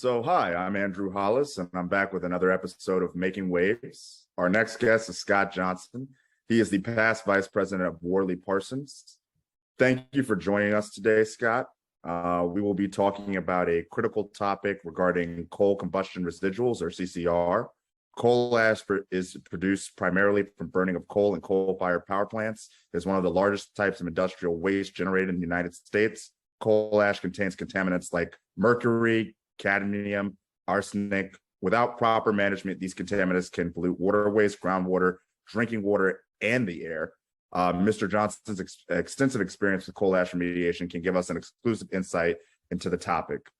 Hi, I'm Andrew Hollis, and I'm back with another episode of Making Waves. Our next guest is Scott Johnson. He is the past vice president of Worley Parsons. Thank you for joining us today, Scott. We will be talking about a critical topic regarding coal combustion residuals, or CCR. Coal ash is produced primarily from burning of coal and coal-fired power plants. It is one of the largest types of industrial waste generated in the United States. Coal ash contains contaminants like mercury, cadmium, arsenic. Without proper management, these contaminants can pollute waterways, groundwater, drinking water, and the air. Mr. Johnson's extensive experience with coal ash remediation can give us an exclusive insight into the topic.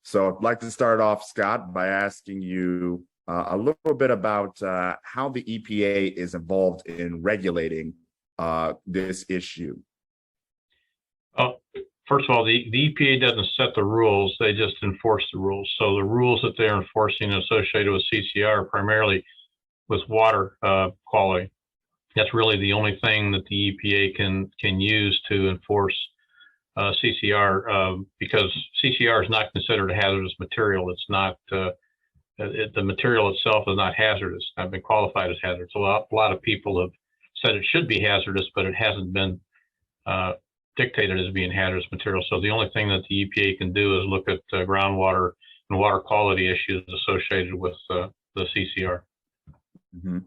So I'd like to start off, Scott, by asking you a little bit about how the EPA is involved in regulating this issue. First of all, the EPA doesn't set the rules, they just enforce the rules. So the rules that they're enforcing associated with CCR are primarily with water quality. That's really the only thing that the EPA can use to enforce CCR, because CCR is not considered a hazardous material. It's not, the material itself is not hazardous. I've been qualified as hazardous. A lot of people have said it should be hazardous, but it hasn't been dictated as being hazardous material. So the only thing that the EPA can do is look at groundwater and water quality issues associated with the CCR. Mm-hmm.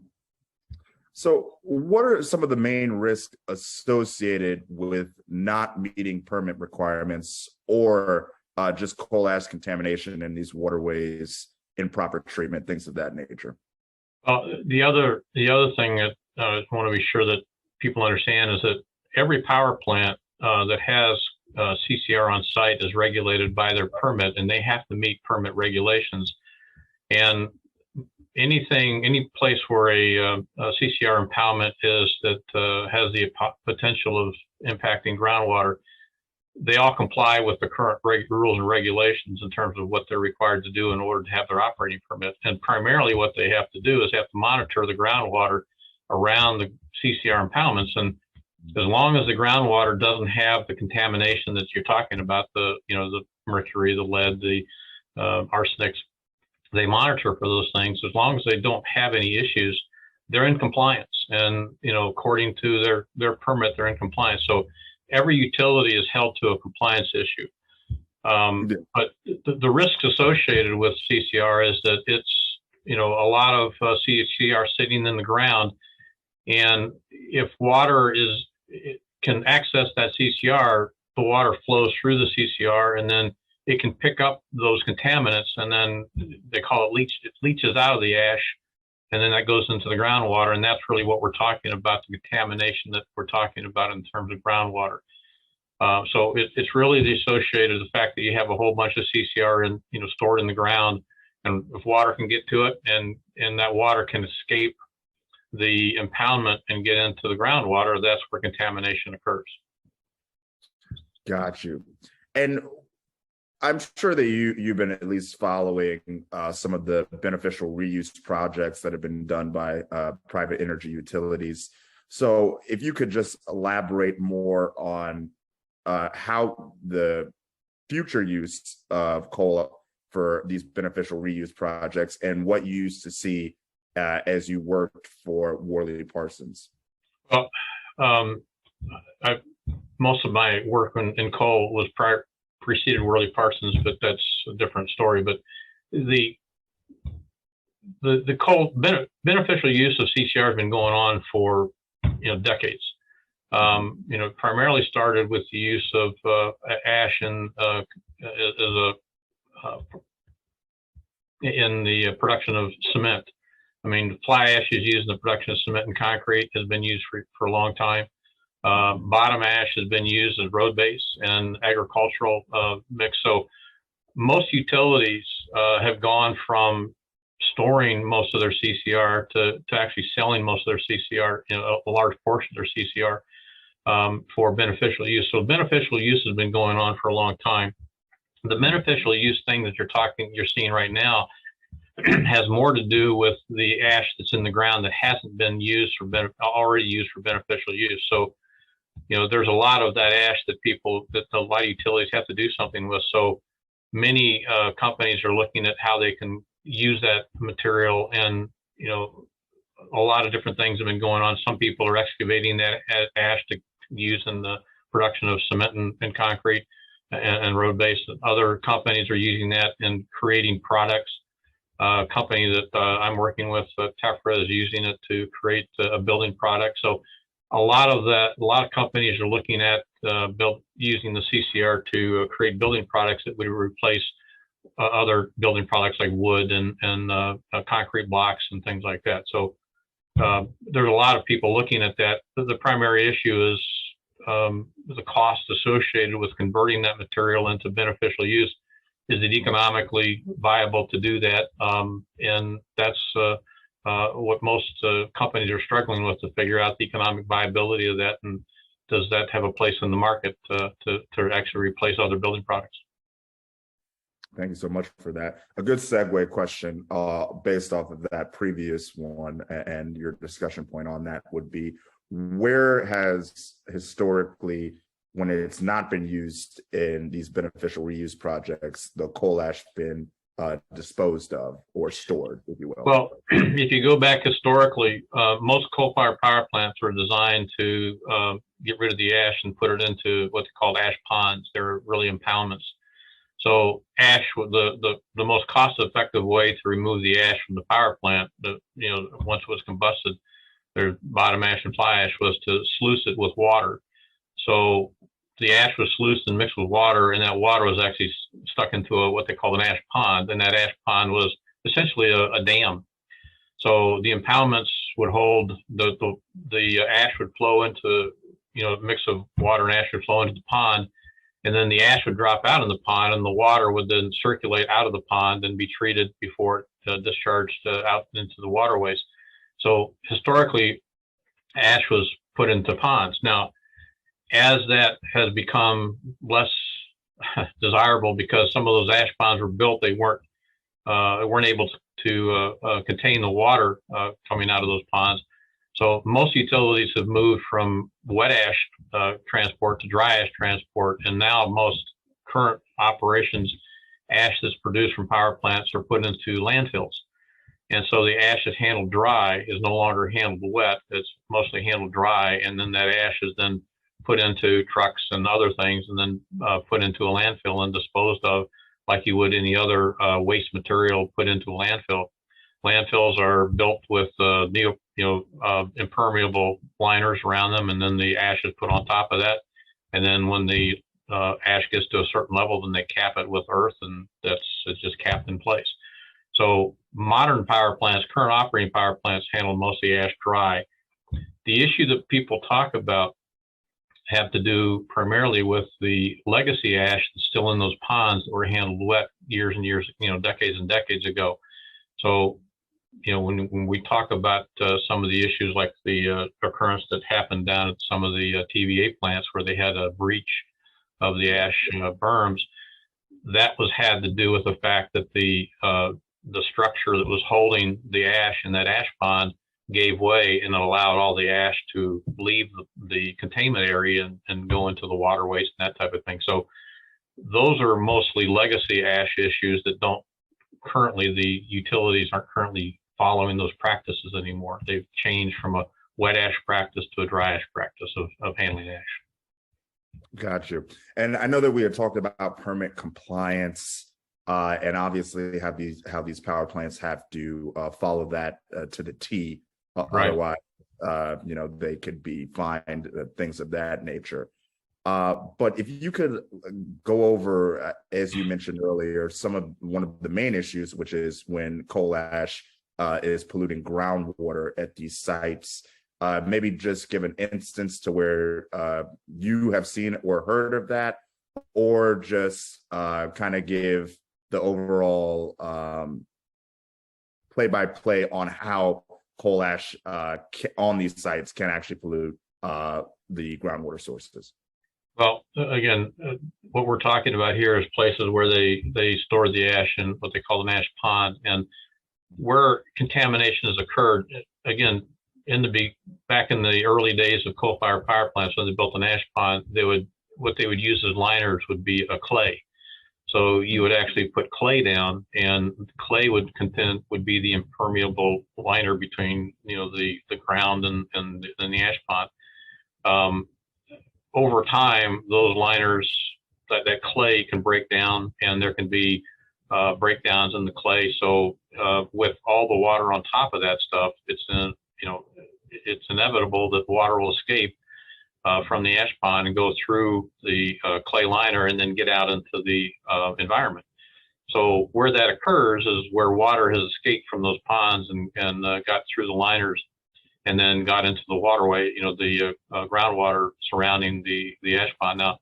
So what are some of the main risks associated with not meeting permit requirements or just coal ash contamination in these waterways, improper treatment, things of that nature? The other thing that I want to be sure that people understand is that every power plant that has CCR on site is regulated by their permit, and they have to meet permit regulations. And any place where a CCR impoundment is that has the potential of impacting groundwater, they all comply with the current rules and regulations in terms of what they're required to do in order to have their operating permit. And primarily what they have to do is have to monitor the groundwater around the CCR impoundments. And as long as the groundwater doesn't have the contamination that you're talking about, the mercury, the lead, the arsenics, they monitor for those things. As long as they don't have any issues, they're in compliance. And according to their permit, they're in compliance. So every utility is held to a compliance issue. But the risks associated with CCR is that it's a lot of CCR sitting in the ground, and if water can access that CCR, the water flows through the CCR, and then it can pick up those contaminants, and then they call it leach. It leaches out of the ash, and then that goes into the groundwater, and that's really what we're talking about, the contamination that we're talking about in terms of groundwater. So it's really the associated, the fact that you have a whole bunch of CCR stored in the ground, and if water can get to it, and that water can escape the impoundment and get into the groundwater, that's where contamination occurs. Got you. And I'm sure that you've been at least following some of the beneficial reuse projects that have been done by private energy utilities. So if you could just elaborate more on how the future use of coal for these beneficial reuse projects and what you used to see as you worked for Worley Parsons. Well, most of my work in coal was preceded Worley Parsons, but that's a different story. But the coal beneficial use of CCR has been going on for decades. Primarily started with the use of ash in the production of cement. I mean, fly ash is used in the production of cement and concrete, has been used for a long time. Bottom ash has been used as road base and agricultural mix. So most utilities have gone from storing most of their CCR to actually selling most of their CCR, a large portion of their CCR for beneficial use. So beneficial use has been going on for a long time. The beneficial use thing that you're seeing right now has more to do with the ash that's in the ground that hasn't been used already used for beneficial use. So, there's a lot of that ash that a lot of utilities have to do something with. So many companies are looking at how they can use that material, and a lot of different things have been going on. Some people are excavating that ash to use in the production of cement and concrete and road base. Other companies are using that in creating products. A company that I'm working with, Tefra, is using it to create a building product. So a lot of companies are looking at using the CCR to create building products that would replace other building products like wood and concrete blocks and things like that. So there's a lot of people looking at that. The primary issue is the cost associated with converting that material into beneficial use. Is it economically viable to do that? And that's what most companies are struggling with, to figure out the economic viability of that, and does that have a place in the market to actually replace other building products? Thank you so much for that. A good segue question based off of that previous one and your discussion point on that would be, where has historically, when it's not been used in these beneficial reuse projects, the coal ash been disposed of or stored, if you will? Well, if you go back historically, most coal-fired power plants were designed to get rid of the ash and put it into what they call ash ponds. They're really impoundments. So ash, the most cost-effective way to remove the ash from the power plant, once it was combusted, their bottom ash and fly ash, was to sluice it with water. So the ash was sluiced and mixed with water, and that water was actually stuck into what they call an ash pond, and that ash pond was essentially a dam. So the impoundments would hold the ash would flow into, a mix of water and ash would flow into the pond, and then the ash would drop out in the pond, and the water would then circulate out of the pond and be treated before it discharged out into the waterways. So historically, ash was put into ponds. Now, as that has become less desirable because some of those ash ponds were built, they weren't able to contain the water coming out of those ponds. So most utilities have moved from wet ash transport to dry ash transport, and now most current operations, ash that's produced from power plants are put into landfills. And so the ash that's handled dry is no longer handled wet, it's mostly handled dry, and then that ash is then put into trucks and other things, and then put into a landfill and disposed of like you would any other waste material put into a landfill. Landfills are built with impermeable liners around them, and then the ash is put on top of that. And then when the ash gets to a certain level, then they cap it with earth, and it's just capped in place. So modern power plants, current operating power plants, handle most of the ash dry. The issue that people talk about have to do primarily with the legacy ash that's still in those ponds that were handled wet years and years, decades and decades ago. So, when we talk about some of the issues like the occurrence that happened down at some of the TVA plants where they had a breach of the ash berms, that had to do with the fact that the structure that was holding the ash in that ash pond gave way, and it allowed all the ash to leave the containment area and go into the waterways and that type of thing. So those are mostly legacy ash issues that the utilities aren't currently following those practices anymore. They've changed from a wet ash practice to a dry ash practice of handling ash. Got you. And I know that we had talked about permit compliance, and obviously how these power plants have to follow that to the T. Right. Otherwise, they could be fined, things of that nature. But if you could go over, as you mentioned earlier, one of the main issues, which is when coal ash is polluting groundwater at these sites. Maybe just give an instance to where you have seen or heard of that, or just kind of give the overall play-by-play on how coal ash on these sites can actually pollute the groundwater sources. Well, again, what we're talking about here is places where they store the ash in what they call an ash pond, and where contamination has occurred. Again, back in the early days of coal-fired power plants, when they built an ash pond, what they would use as liners would be a clay. So you would actually put clay down, and clay would be the impermeable liner between the ground and the ash pond. Over time, those liners, that clay can break down, and there can be breakdowns in the clay. So with all the water on top of that stuff, it's inevitable that water will escape from the ash pond and go through the clay liner and then get out into the environment. So where that occurs is where water has escaped from those ponds and got through the liners and then got into the waterway, the groundwater surrounding the ash pond. Now,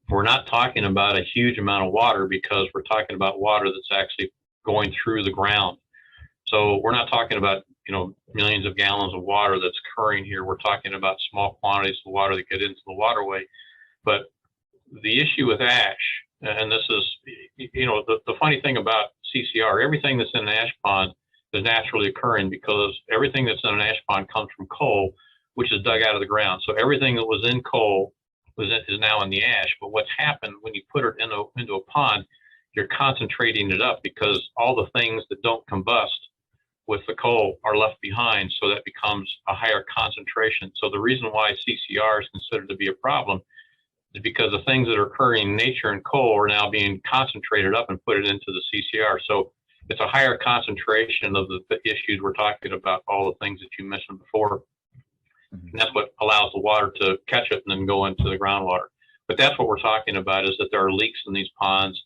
we're not talking about a huge amount of water, because we're talking about water that's actually going through the ground. So we're not talking about millions of gallons of water that's occurring here. We're talking about small quantities of water that get into the waterway. But the issue with ash, and this is, the funny thing about CCR, everything that's in an ash pond is naturally occurring, because everything that's in an ash pond comes from coal, which is dug out of the ground. So everything that was in coal is now in the ash. But what's happened when you put it into a pond, you're concentrating it up, because all the things that don't combust with the coal are left behind. So that becomes a higher concentration. So the reason why CCR is considered to be a problem is because the things that are occurring in nature and coal are now being concentrated up and put it into the CCR. So it's a higher concentration of the issues we're talking about, all the things that you mentioned before. And that's what allows the water to catch it and then go into the groundwater. But that's what we're talking about, is that there are leaks in these ponds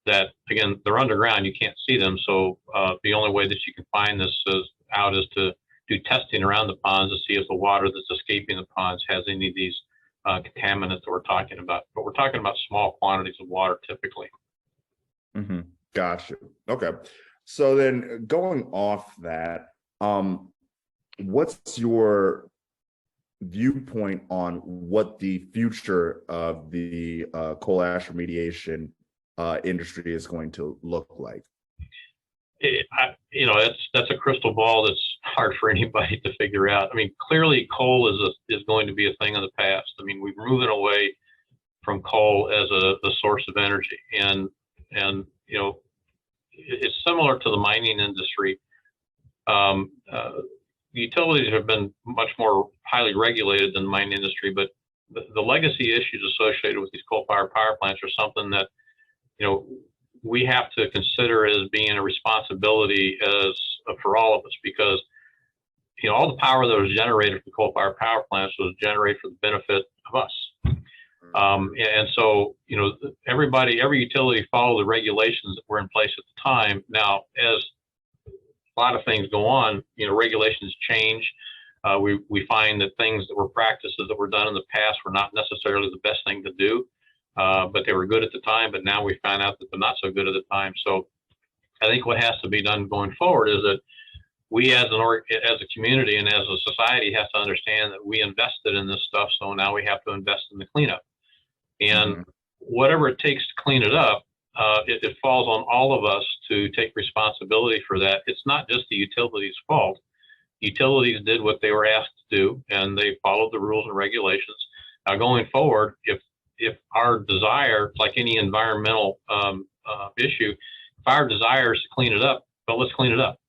that, again, they're underground, you can't see them. So the only way that you can find this is to do testing around the ponds to see if the water that's escaping the ponds has any of these contaminants that we're talking about. But we're talking about small quantities of water typically. Mm-hmm. Gotcha. Okay. So then, going off that, what's your viewpoint on what the future of the coal ash remediation industry is going to look like? That's a crystal ball that's hard for anybody to figure out. I mean, clearly coal is going to be a thing of the past. I mean, we're moving away from coal as a source of energy, and it's similar to the mining industry. Utilities have been much more highly regulated than the mining industry, but the legacy issues associated with these coal-fired power plants are something that we have to consider as being a responsibility for all of us, because all the power that was generated from coal-fired power plants was generated for the benefit of us. And so, every utility followed the regulations that were in place at the time. Now, as a lot of things go on, regulations change. We find that things that were practices that were done in the past were not necessarily the best thing to do, but they were good at the time. But now we find out that they're not so good at the time. So I think what has to be done going forward is that we as a community and as a society has to understand that we invested in this stuff. So now we have to invest in the cleanup. And whatever it takes to clean it up, it falls on all of us to take responsibility for that. It's not just the utilities' fault. Utilities did what they were asked to do, and they followed the rules and regulations. Now, going forward, if our desire, like any environmental issue, if our desire is to clean it up, well, let's clean it up.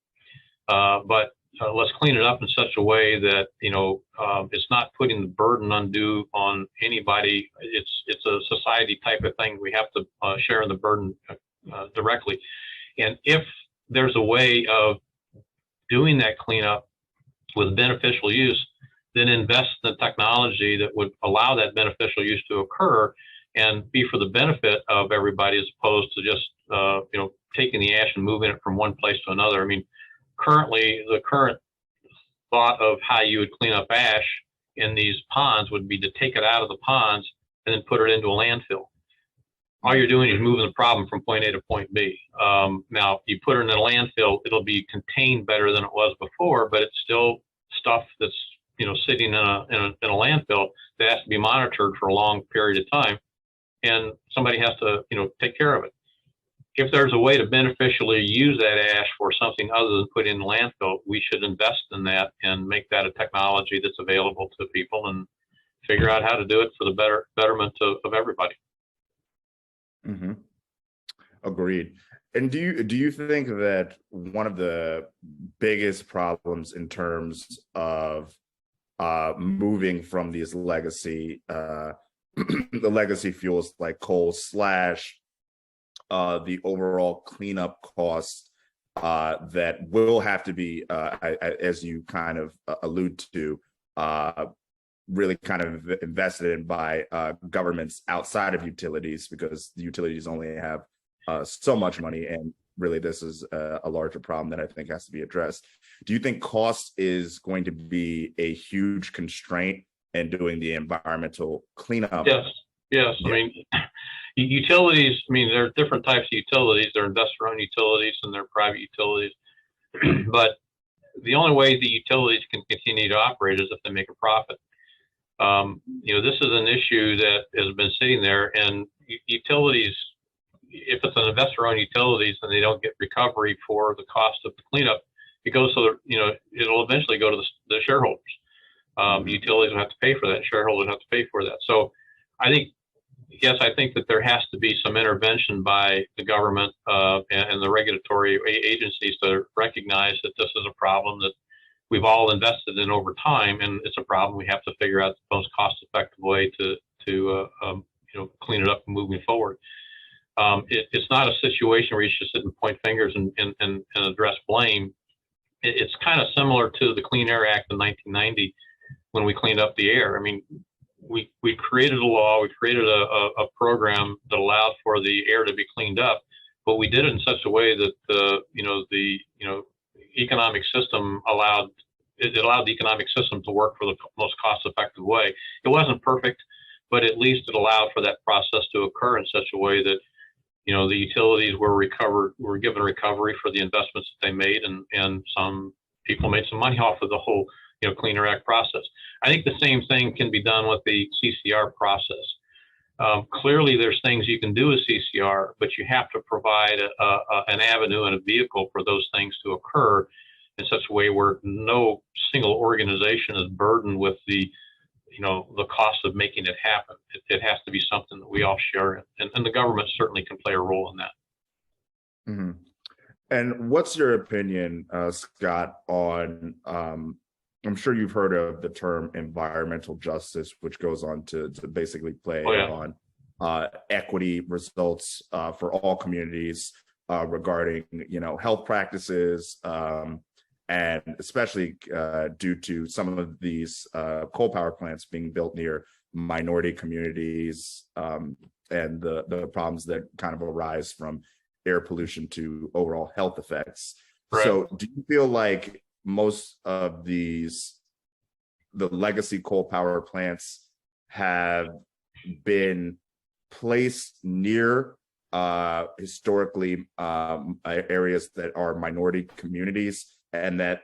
But let's clean it up in such a way that it's not putting the burden undue on anybody. It's a society type of thing. We have to share in the burden directly. And if there's a way of doing that cleanup with beneficial use, then invest in the technology that would allow that beneficial use to occur and be for the benefit of everybody, as opposed to just taking the ash and moving it from one place to another. I mean, the current thought of how you would clean up ash in these ponds would be to take it out of the ponds and then put it into a landfill. All you're doing is moving the problem from point A to point B. Now, you put it in a landfill, it'll be contained better than it was before, but it's still stuff that's sitting in a landfill that has to be monitored for a long period of time, and somebody has to take care of it. If there's a way to beneficially use that ash for something other than put in the landfill, we should invest in that and make that a technology that's available to people and figure out how to do it for the betterment of everybody. Hmm. Agreed. And do you think that one of the biggest problems in terms of moving from these legacy the legacy fuels like coal slash the overall cleanup costs that will have to be, as you kind of allude to, uh, really kind of invested in by governments outside of utilities, because the utilities only have so much money, and really this is a larger problem that I think has to be addressed. Do you think cost is going to be a huge constraint in doing the environmental cleanup? Yes, yes. Yeah. I mean, utilities, I mean, there are different types of utilities. There are investor-owned utilities and there are private utilities. But the only way the utilities can continue to operate is if they make a profit. This is an issue that has been sitting there, and utilities, if it's an investor-owned utilities and they don't get recovery for the cost of the cleanup, it goes to it'll eventually go to the shareholders. Utilities will have to pay for that. Shareholders have to pay for that. So I think, yes, I think that there has to be some intervention by the government and the regulatory agencies to recognize that this is a problem that we've all invested in over time, and it's a problem we have to figure out the most cost-effective way to clean it up and moving forward. It's not a situation where you should sit and point fingers and address blame. It's kind of similar to the Clean Air Act in 1990 when we cleaned up the air. I mean, we created a law, we created a program that allowed for the air to be cleaned up, but we did it in such a way that the economic system allowed the economic system to work for the most cost-effective way. It wasn't perfect, but at least it allowed for that process to occur in such a way that the utilities were given recovery for the investments that they made, and some people made some money off of the whole Clean Air Act process. I think the same thing can be done with the CCR process. Clearly, there's things you can do with CCR, but you have to provide an avenue and a vehicle for those things to occur in such a way where no single organization is burdened with the cost of making it happen. It has to be something that we all share in, and the government certainly can play a role in that. Mm-hmm. And what's your opinion, Scott, on I'm sure you've heard of the term environmental justice, which goes on to basically play on equity results for all communities regarding health practices, and especially due to some of these coal power plants being built near minority communities, and the problems that kind of arise from air pollution to overall health effects. Right. So do you feel like most of the legacy coal power plants have been placed near historically areas that are minority communities, and that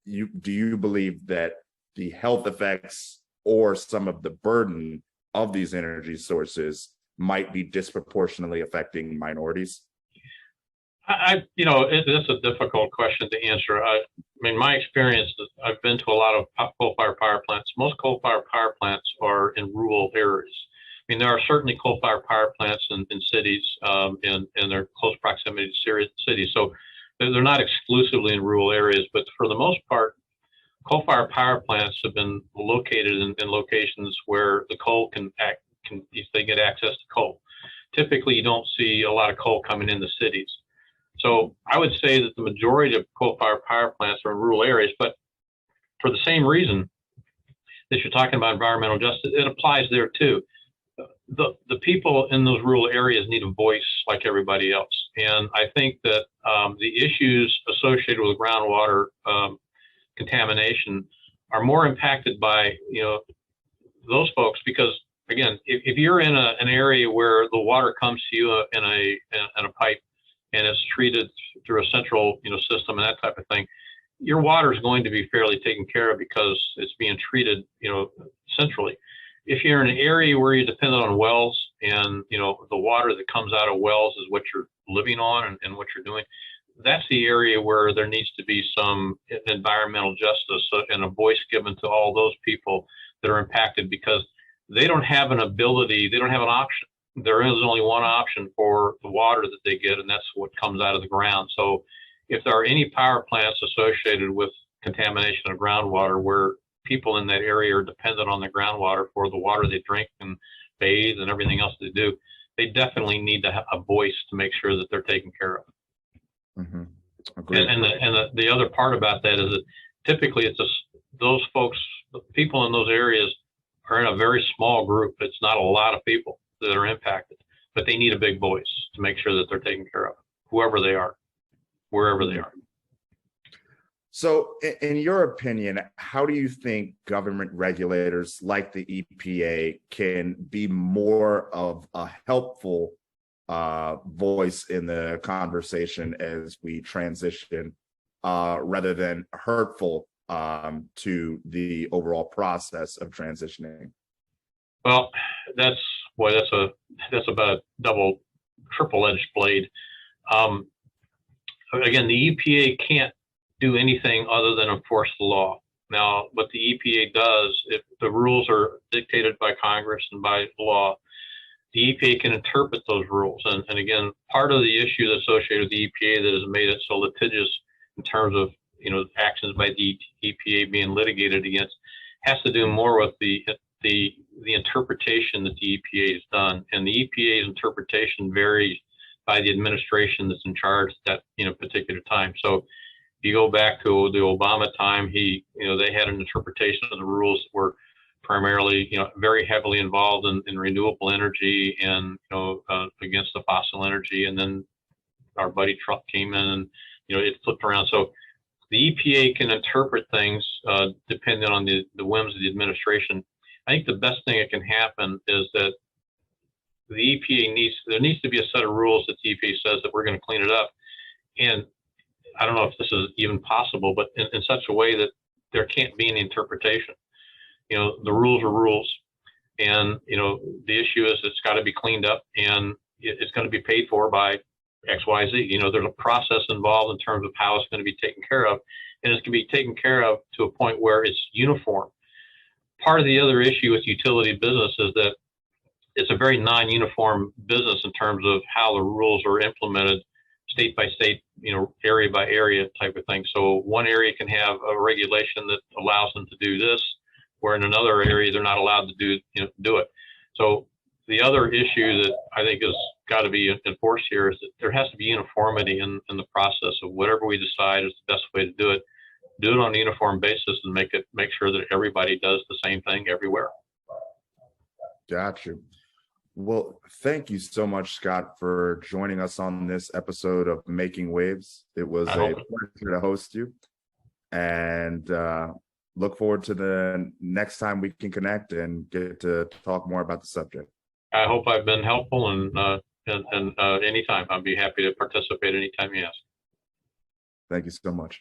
do you believe that the health effects or some of the burden of these energy sources might be disproportionately affecting minorities? It's a difficult question to answer. I mean, my experience, I've been to a lot of coal-fired power plants. Most coal-fired power plants are in rural areas. I mean, there are certainly coal-fired power plants in cities, and they're close proximity to cities. So they're not exclusively in rural areas, but for the most part, coal-fired power plants have been located in locations where the coal they get access to coal. Typically, you don't see a lot of coal coming into cities. So I would say that the majority of coal-fired power plants are in rural areas, but for the same reason that you're talking about environmental justice, it applies there too. The people in those rural areas need a voice like everybody else. And I think that the issues associated with groundwater contamination are more impacted by those folks, because again, if you're in an area where the water comes to you in a pipe and it's treated through a central system and that type of thing, your water is going to be fairly taken care of because it's being treated centrally. If you're in an area where you're dependent on wells, and the water that comes out of wells is what you're living on and what you're doing, that's the area where there needs to be some environmental justice and a voice given to all those people that are impacted, because they don't have an ability, they don't have an option. there is only one option for the water that they get, and that's what comes out of the ground. So if there are any power plants associated with contamination of groundwater where people in that area are dependent on the groundwater for the water they drink and bathe and everything else they do, they definitely need to have a voice to make sure that they're taken care of. Mm-hmm. And the other part about that is that typically it's those folks, the people in those areas are in a very small group. It's not a lot of people that are impacted, but they need a big voice to make sure that they're taken care of, whoever they are, wherever they are. So in your opinion, how do you think government regulators like the EPA can be more of a helpful voice in the conversation as we transition, rather than hurtful to the overall process of transitioning? Well, that's about a triple-edged blade. Again, the EPA can't do anything other than enforce the law. Now, what the EPA does, if the rules are dictated by Congress and by law, the EPA can interpret those rules. And again, part of the issue associated with the EPA that has made it so litigious in terms of, actions by the EPA being litigated against has to do more with the interpretation that the EPA has done. And the EPA's interpretation varies by the administration that's in charge at that particular time. So if you go back to the Obama time, they had an interpretation of the rules that were primarily, very heavily involved in renewable energy and, against the fossil energy. And then our buddy Trump came in and, it flipped around. So the EPA can interpret things depending on the whims of the administration. I think the best thing that can happen is that the EPA there needs to be a set of rules that the EPA says that we're going to clean it up. And I don't know if this is even possible, but in such a way that there can't be any interpretation. The rules are rules. And, the issue is it's got to be cleaned up and it's going to be paid for by XYZ. There's a process involved in terms of how it's going to be taken care of. And it's going to be taken care of to a point where it's uniform. Part of the other issue with utility business is that it's a very non-uniform business in terms of how the rules are implemented state by state, area by area type of thing. So one area can have a regulation that allows them to do this, where in another area they're not allowed to do it. So the other issue that I think has got to be enforced here is that there has to be uniformity in the process of whatever we decide is the best way to do it on a uniform basis and make sure that everybody does the same thing everywhere. Got you. Well, thank you so much, Scott, for joining us on this episode of Making Waves. It was a pleasure to host you, and look forward to the next time we can connect and get to talk more about the subject. I hope I've been helpful, and anytime I'd be happy to participate anytime you ask. Thank you so much.